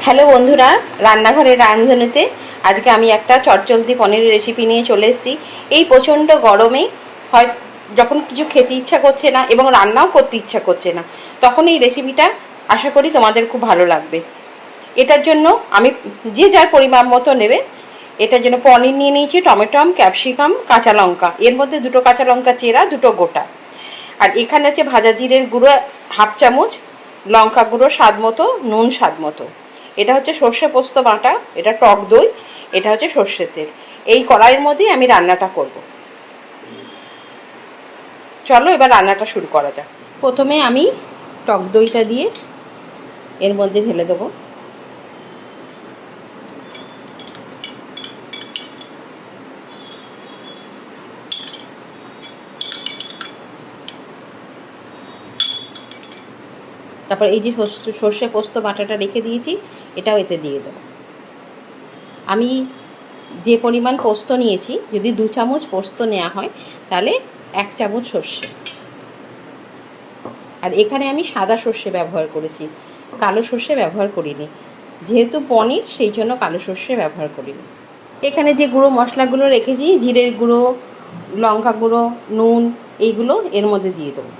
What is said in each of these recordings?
Hello বন্ধুরা, রান্নাঘরের রাঁধুনিতে আজকে আমি একটা চটজলদি পনিরের রেসিপি নিয়ে চলে এসেছি। এই প্রচণ্ড গরমে হয় যখন কিছু খেতে ইচ্ছা করছে না এবং রান্নাও করতে ইচ্ছা করছে না, তখন এই রেসিপিটা আশা করি তোমাদের খুব ভালো লাগবে। এটার জন্য আমি যে যার পরিমাণ মতো নেবে। এটার জন্য পনির নিয়ে নিয়েছি, টমেটো, ক্যাপসিকাম, কাঁচা লঙ্কা, এর মধ্যে দুটো কাঁচা লঙ্কা চেরা, দুটো গোটা। আর এখানে হচ্ছে ভাজা জিরের গুঁড়ো হাফ চামচ, লঙ্কা গুঁড়ো স্বাদ মতো, নুন স্বাদ মতো। এটা হচ্ছে সর্ষে পোস্ত বাটা, এটা টক দই, এটা হচ্ছে সর্ষের তেল। এই কড়াইয়ের মধ্যেই আমি রান্নাটা করব। চলো এবার রান্নাটা শুরু করা যাক। প্রথমে আমি টক দইটা দিয়ে এর মধ্যে ঢেলে দেবো। তারপর এই যে সর্ষে পোস্ত বাটাটা রেখে দিয়েছি, এটাও এতে দিয়ে দেবো। আমি যে পরিমাণ পোস্ত নিয়েছি, যদি 2 চামচ পোস্ত নেওয়া হয় তাহলে 1 চামচ সর্ষে। আর এখানে আমি সাদা সর্ষে ব্যবহার করেছি, কালো সর্ষে ব্যবহার করিনি। যেহেতু পনির, সেই জন্য কালো সর্ষে ব্যবহার করিনি। এখানে যে গুঁড়ো মশলাগুলো রেখেছি, জিরের গুঁড়ো, লঙ্কা গুঁড়ো, নুন, এইগুলো এর মধ্যে দিয়ে দেবো।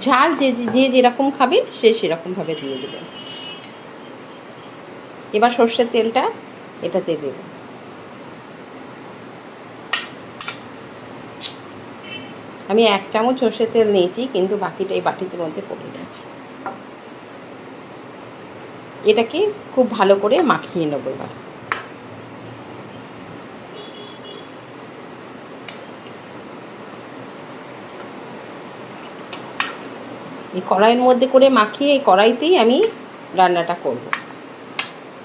ঝাল যে যে যেরকম খাবে সে সেরকমভাবে দিয়ে দেবেন। এবার সর্ষের তেলটা এটাতে দেব। আমি 1 চামচ সর্ষের তেল নিয়েছি, কিন্তু বাকিটা এই বাটির মধ্যে পড়ে গেছে। এটাকে খুব ভালো করে মাখিয়ে নেব। এবার এই কড়াইয়ের মধ্যে করে মাখিয়ে এই কড়াইতেই আমি রান্নাটা করব।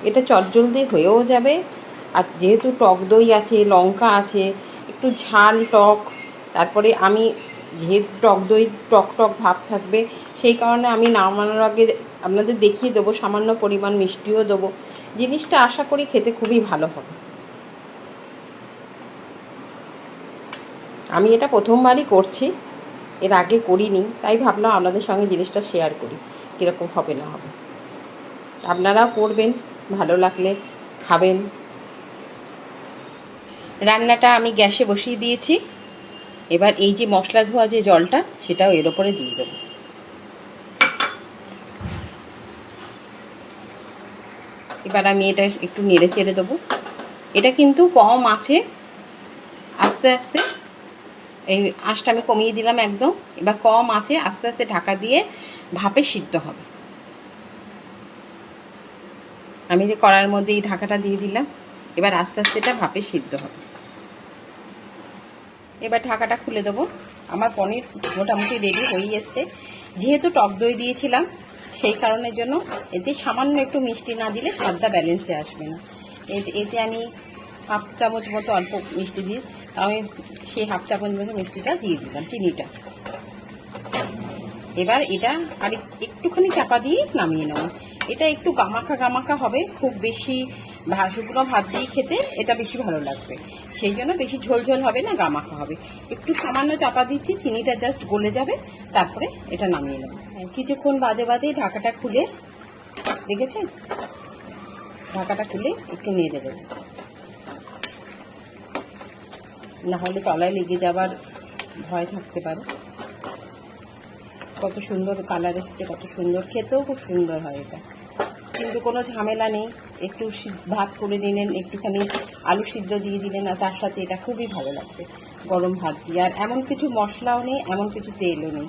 এটা চটজলদি হয়েও যাবে। আর যেহেতু টক দই আছে, লঙ্কা আছে, একটু ঝাল টক, তারপরে আমি যেহেতু টক দই টক টক ভাব থাকবে, সেই কারণে আমি নামানোর আগে আপনাদের দেখিয়ে দেবো, সামান্য পরিমাণ মিষ্টিও দেবো। জিনিসটা আশা করি খেতে খুবই ভালো হবে। আমি এটা প্রথমবারই করছি, এর আগে করিনি, তাই ভাবলাম আপনাদের সঙ্গে জিনিসটা শেয়ার করি, কীরকম হবে না হবে। আপনারাও করবেন, ভালো লাগলে খাবেন। রান্নাটা আমি গ্যাসে বসিয়ে দিয়েছি। এবার এই যে মশলা ধোয়া যে জলটা, সেটাও এর ওপরে দিয়ে দেবো। এবার আমি এটা একটু নেড়ে চেড়ে দেবো। এটা কিন্তু কম আঁচে আস্তে আস্তে, এই আঁচটা আমি কমিয়ে দিলাম একদম। এবার কম আঁচে আস্তে আস্তে ঢাকা দিয়ে ভাপে সিদ্ধ হবে। আমি যে কড়ার মধ্যে এই ঢাকাটা দিয়ে দিলাম, এবার আস্তে আস্তে এটা ভাপে সিদ্ধ হবে। এবার ঢাকাটা খুলে দেবো। আমার পনির মোটামুটি রেডি হয়ে এসছে। যেহেতু টক দই দিয়েছিলাম, সেই কারণের জন্য এতে সামান্য একটু মিষ্টি না দিলে স্বাদটা ব্যালেন্সে আসবে না। এতে আমি হাফ চামচ মতো অল্প মিষ্টি দিই, আমি সেই হাফ চামচ মতো মিষ্টিটা দিয়ে দিলাম, চিনিটা। এবার এটা আর একটুখানি চাপা দিয়ে নামিয়ে নেব। এটা একটু গামাখা গামাখা হবে, খুব বেশি শুকনো ভাত দিয়ে খেতে এটা বেশি ভালো লাগবে। সেই জন্য বেশি ঝোল ঝোল হবে না, গামাখা হবে। একটু সামান্য চাপা দিচ্ছি, চিনিটা জাস্ট গলে যাবে, তারপরে এটা নামিয়ে নেব। কিছুক্ষণ বাদে বাদে ঢাকাটা খুলে, দেখেছেন, ঢাকাটা খুলে একটু নেড়ে দেবো, নাহলে তলায় লেগে যাবার ভয় থাকতে পারে। কত সুন্দর কালার এসেছে, কত সুন্দর, খেতেও খুব সুন্দর হয় এটা, কিন্তু কোনো ঝামেলা নেই। একটু ভাত করে নিলেন, একটুখানি আলু সিদ্ধ দিয়ে দিলেন, আর তার সাথে এটা খুবই ভালো লাগবে গরম ভাত দিয়ে। আর এমন কিছু মশলাও নেই, এমন কিছু তেলও নেই,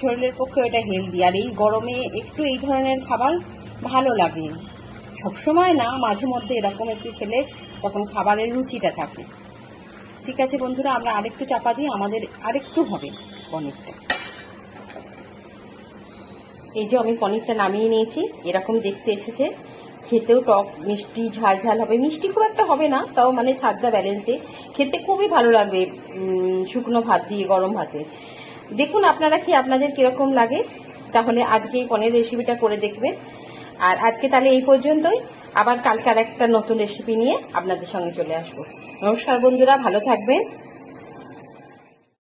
শরীরের পক্ষে এটা হেলদি। আর এই গরমে একটু এই ধরনের খাবার ভালো লাগে, সবসময় না, মাঝে মধ্যে এরকম একটু খেলে তখন খাবারের রুচিটা থাকে। ঠিক আছে বন্ধুরা, আমরা আরেকটু চাপা দিই, আমাদের আরেকটু হবে পনিরটা। এই যে আমি পনিরটা নামিয়ে নিয়েছি, এরকম দেখতে এসেছে। খেতেও টক মিষ্টি ঝাল ঝাল হবে, মিষ্টি খুব একটা হবে না, তাও মানে স্বাদটা ব্যালেন্সে, খেতে খুবই ভালো লাগবে শুকনো ভাত দিয়ে, গরম ভাতে। দেখুন আপনারা কি, আপনাদের কিরকম লাগে। তাহলে আজকে এই পনির রেসিপিটা করে দেখবেন। আর আজকে তাহলে এই পর্যন্তই, আবার কালকে আর একটা নতুন রেসিপি নিয়ে আপনাদের সঙ্গে চলে আসবো। নমস্কার বন্ধুরা, ভালো থাকবেন।